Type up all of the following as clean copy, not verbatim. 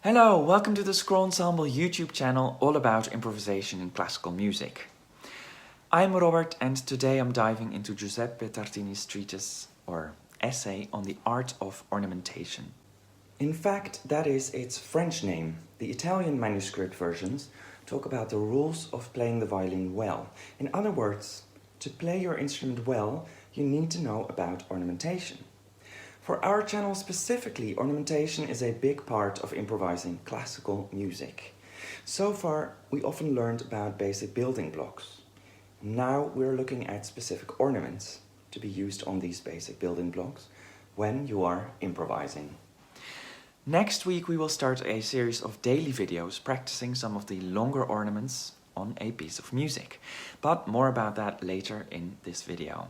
Hello, welcome to the Scroll Ensemble YouTube channel all about improvisation in classical music. I'm Robert and today I'm diving into Giuseppe Tartini's treatise or essay on the art of ornamentation. In fact, that is its French name. The Italian manuscript versions talk about the rules of playing the violin well. In other words, to play your instrument well, you need to know about ornamentation. For our channel specifically, ornamentation is a big part of improvising classical music. So far, we often learned about basic building blocks. Now we're looking at specific ornaments to be used on these basic building blocks when you are improvising. Next week we will start a series of daily videos practicing some of the longer ornaments on a piece of music. But more about that later in this video.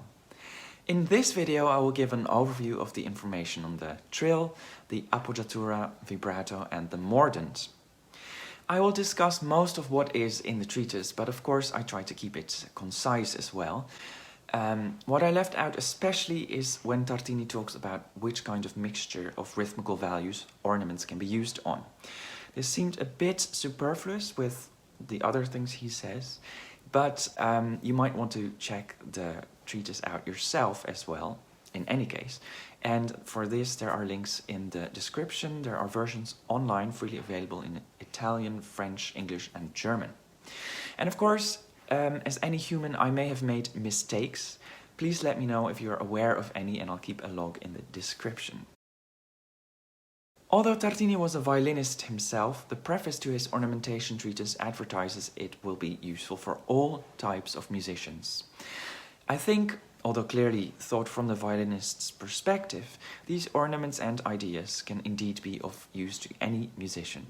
In this video I will give an overview of the information on the trill, the Appoggiatura, Vibrato and the Mordent. I will discuss most of what is in the treatise, but of course I try to keep it concise as well. What I left out especially is when Tartini talks about which kind of mixture of rhythmical values ornaments can be used on. This seemed a bit superfluous with the other things he says, but you might want to check the treatise out yourself as well, in any case. And for this there are links in the description. There are versions online freely available in Italian, French, English and German. And of course, as any human, I may have made mistakes. Please let me know if you're aware of any and I'll keep a log in the description. Although Tartini was a violinist himself, the preface to his ornamentation treatise advertises it will be useful for all types of musicians. I think, although clearly thought from the violinist's perspective, these ornaments and ideas can indeed be of use to any musician.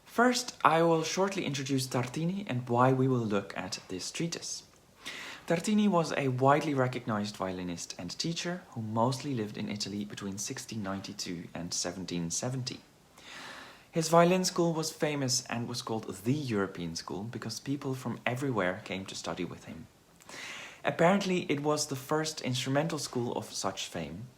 First, I will shortly introduce Tartini and why we will look at this treatise. Tartini was a widely recognized violinist and teacher who mostly lived in Italy between 1692 and 1770. His violin school was famous and was called the European School because people from everywhere came to study with him. Apparently, it was the first instrumental school of such fame,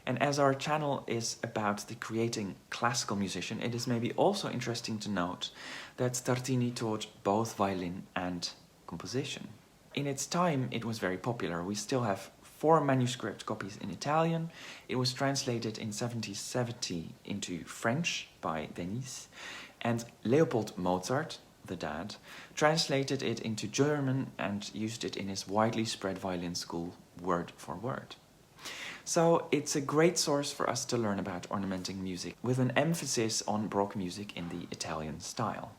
and as our channel is about the creating classical musician, it is maybe also interesting to note that Tartini taught both violin and composition. In its time, it was very popular. We still have 4 manuscript copies in Italian. It was translated in 1770 into French by Denis, and Leopold Mozart, the dad, translated it into German and used it in his widely spread violin school word for word. So it's a great source for us to learn about ornamenting music with an emphasis on Baroque music in the Italian style.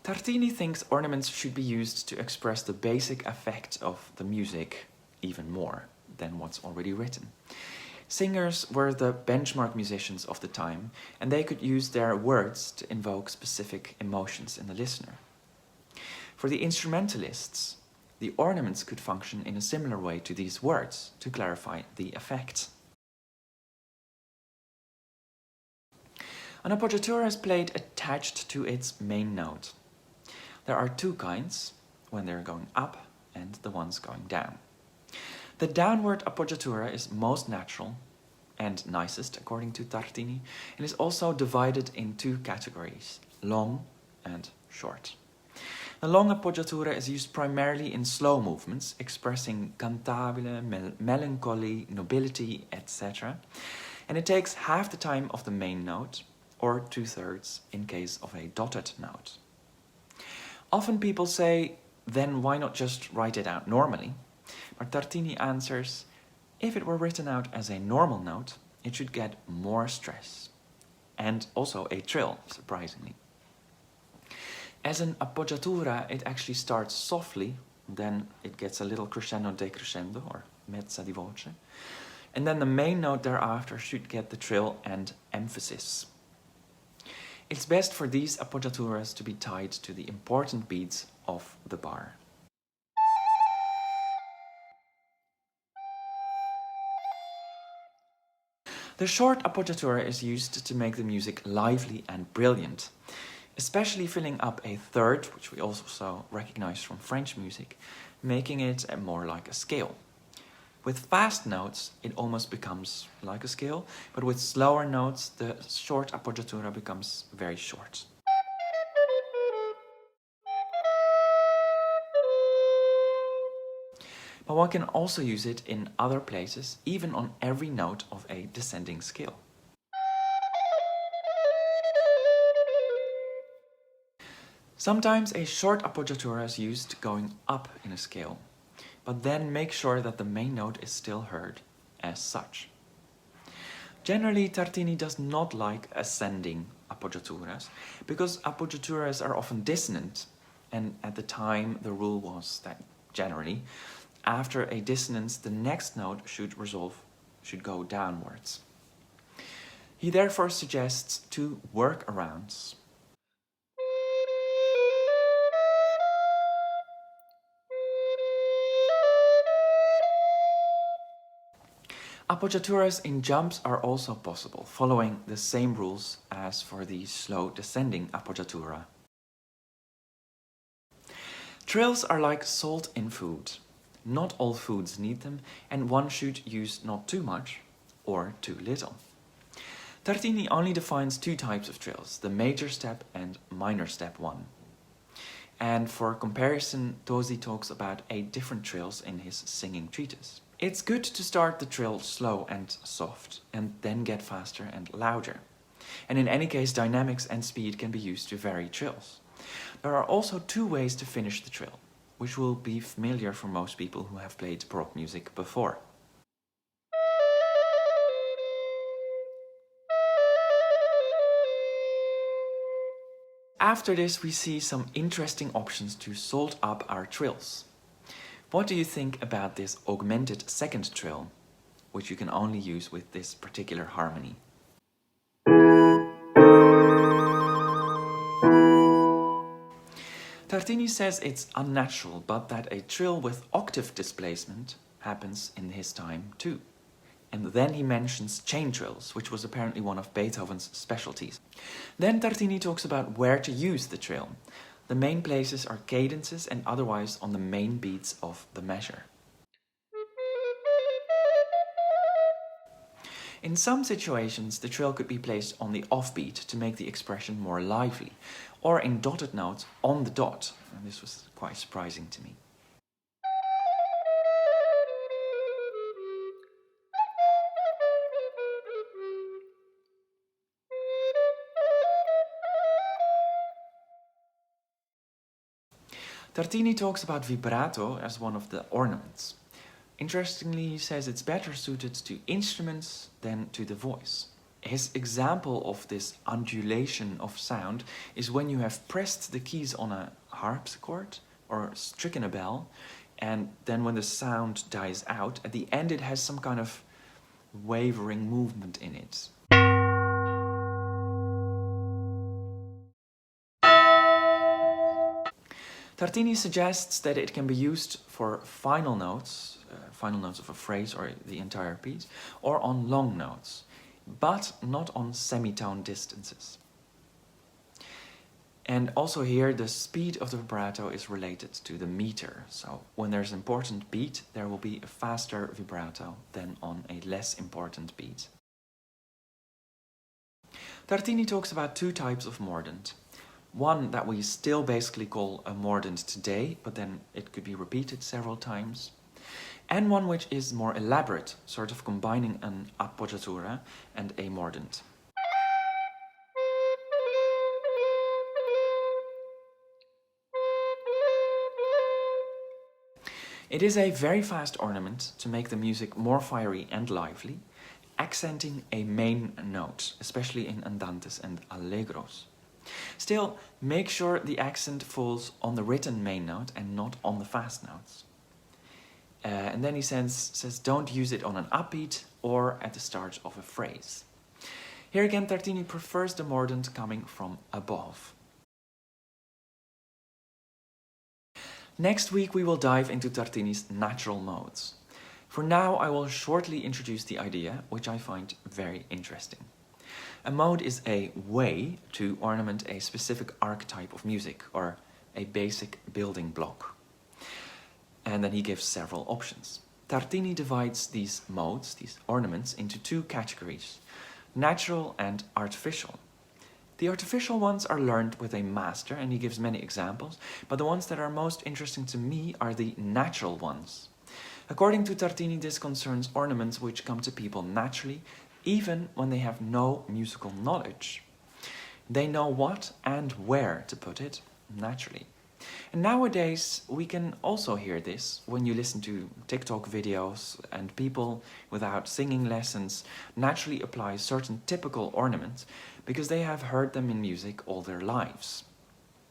Tartini thinks ornaments should be used to express the basic effect of the music even more than what's already written. Singers were the benchmark musicians of the time, and they could use their words to invoke specific emotions in the listener. For the instrumentalists, the ornaments could function in a similar way to these words to clarify the effect. An appoggiatura is played attached to its main note. There are 2 kinds, when they're going up and the ones going down. The downward appoggiatura is most natural and nicest according to Tartini, and is also divided in 2 categories, long and short. The long appoggiatura is used primarily in slow movements, expressing cantabile, melancholy, nobility, etc. And it takes half the time of the main note, or 2/3 in case of a dotted note. Often people say, then why not just write it out normally? But Tartini answers, if it were written out as a normal note, it should get more stress. And also a trill, surprisingly. As an appoggiatura, it actually starts softly, then it gets a little crescendo decrescendo, or mezza di voce. And then the main note thereafter should get the trill and emphasis. It's best for these appoggiaturas to be tied to the important beats of the bar. The short appoggiatura is used to make the music lively and brilliant, especially filling up a third, which we also recognize from French music, making it more like a scale. With fast notes, it almost becomes like a scale, but with slower notes, the short appoggiatura becomes very short. But one can also use it in other places, even on every note of a descending scale. Sometimes a short appoggiatura is used going up in a scale, but then make sure that the main note is still heard as such. Generally, Tartini does not like ascending appoggiaturas, because appoggiaturas are often dissonant, and at the time the rule was that generally, after a dissonance, the next note should go downwards. He therefore suggests two workarounds. Appoggiaturas in jumps are also possible, following the same rules as for the slow descending appoggiatura. Trills are like salt in food. Not all foods need them, and one should use not too much or too little. Tartini only defines two types of trills, the major step and minor step 1. And for comparison, Tosi talks about 8 different trills in his singing treatise. It's good to start the trill slow and soft, and then get faster and louder. And in any case, dynamics and speed can be used to vary trills. There are also 2 ways to finish the trill, which will be familiar for most people who have played Baroque music before. After this, we see some interesting options to salt up our trills. What do you think about this augmented second trill, which you can only use with this particular harmony? Tartini says it's unnatural, but that a trill with octave displacement happens in his time too. And then he mentions chain trills, which was apparently one of Beethoven's specialties. Then Tartini talks about where to use the trill. The main places are cadences and otherwise on the main beats of the measure. In some situations, the trill could be placed on the offbeat to make the expression more lively, or in dotted notes on the dot, and this was quite surprising to me. Tartini talks about vibrato as one of the ornaments. Interestingly, he says it's better suited to instruments than to the voice. His example of this undulation of sound is when you have pressed the keys on a harpsichord or stricken a bell, and then when the sound dies out, at the end it has some kind of wavering movement in it. Tartini suggests that it can be used for final notes of a phrase or the entire piece, or on long notes, but not on semitone distances. And also here, the speed of the vibrato is related to the meter. So when there's an important beat, there will be a faster vibrato than on a less important beat. Tartini talks about 2 types of mordent. One that we still basically call a mordent today, but then it could be repeated several times. And one which is more elaborate, sort of combining an appoggiatura and a mordent. It is a very fast ornament to make the music more fiery and lively, accenting a main note, especially in andantes and allegros. Still, make sure the accent falls on the written main note and not on the fast notes. And then he says don't use it on an upbeat or at the start of a phrase. Here again, Tartini prefers the mordent coming from above. Next week we will dive into Tartini's natural modes. For now, I will shortly introduce the idea, which I find very interesting. A mode is a way to ornament a specific archetype of music, or a basic building block. And then he gives several options. Tartini divides these modes, these ornaments, into two categories, natural and artificial. The artificial ones are learned with a master, and he gives many examples, but the ones that are most interesting to me are the natural ones. According to Tartini, this concerns ornaments which come to people naturally, even when they have no musical knowledge. They know what and where to put it naturally. And nowadays, we can also hear this when you listen to TikTok videos, and people without singing lessons naturally apply certain typical ornaments because they have heard them in music all their lives.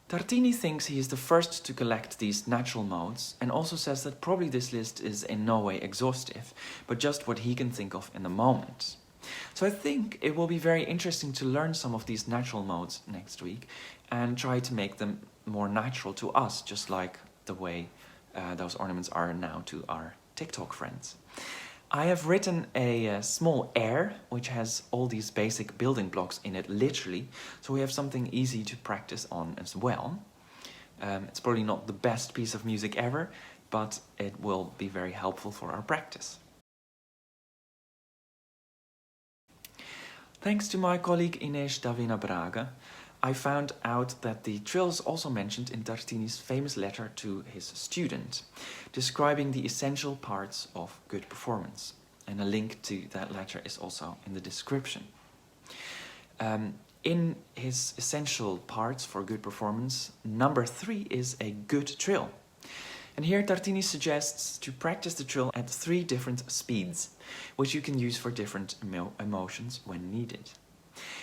Tartini thinks he is the first to collect these natural modes, and also says that probably this list is in no way exhaustive, but just what he can think of in the moment. So I think it will be very interesting to learn some of these natural modes next week and try to make them more natural to us, just like the way those ornaments are now to our TikTok friends. I have written a small air which has all these basic building blocks in it, literally, so we have something easy to practice on as well. It's probably not the best piece of music ever, but it will be very helpful for our practice. Thanks to my colleague Inês Davina Braga, I found out that the trills also mentioned in Tartini's famous letter to his student, describing the essential parts of good performance. And a link to that letter is also in the description. In his essential parts for good performance, number 3 is a good trill. And here Tartini suggests to practice the trill at 3 different speeds, which you can use for different emotions when needed.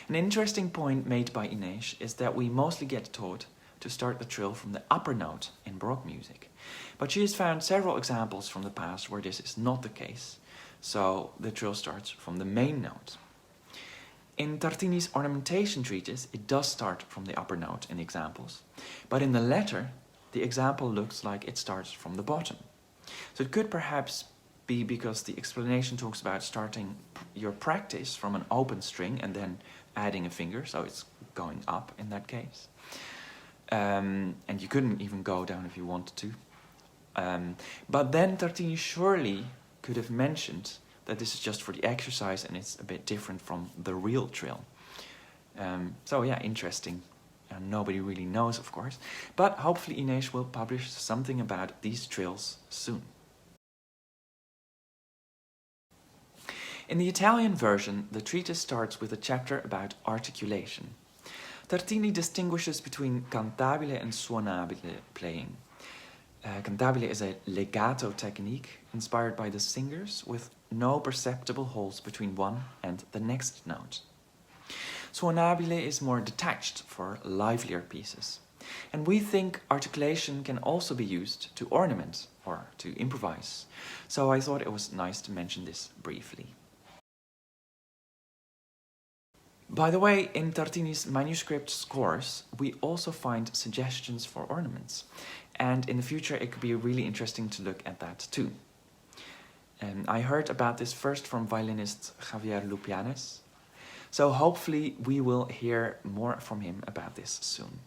An interesting point made by Inês is that we mostly get taught to start the trill from the upper note in Baroque music, but she has found several examples from the past where this is not the case, so the trill starts from the main note. In Tartini's Ornamentation treatise, it does start from the upper note in the examples, but in the letter, the example looks like it starts from the bottom. So it could perhaps be because the explanation talks about starting your practice from an open string and then adding a finger, so it's going up in that case. And you couldn't even go down if you wanted to. But then Tartini surely could have mentioned that this is just for the exercise and it's a bit different from the real trill. So yeah, interesting. And nobody really knows, of course. But hopefully Inês will publish something about these trills soon. In the Italian version, the treatise starts with a chapter about articulation. Tartini distinguishes between cantabile and suonabile playing. Cantabile is a legato technique inspired by the singers with no perceptible holes between one and the next note. Suonabile is more detached for livelier pieces. And we think articulation can also be used to ornament or to improvise. So I thought it was nice to mention this briefly. By the way, in Tartini's manuscript scores, we also find suggestions for ornaments. And in the future, it could be really interesting to look at that too. I heard about this first from violinist Javier Lupianes. So hopefully we will hear more from him about this soon.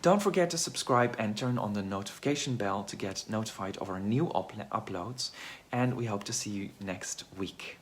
Don't forget to subscribe and turn on the notification bell to get notified of our new uploads. And we hope to see you next week.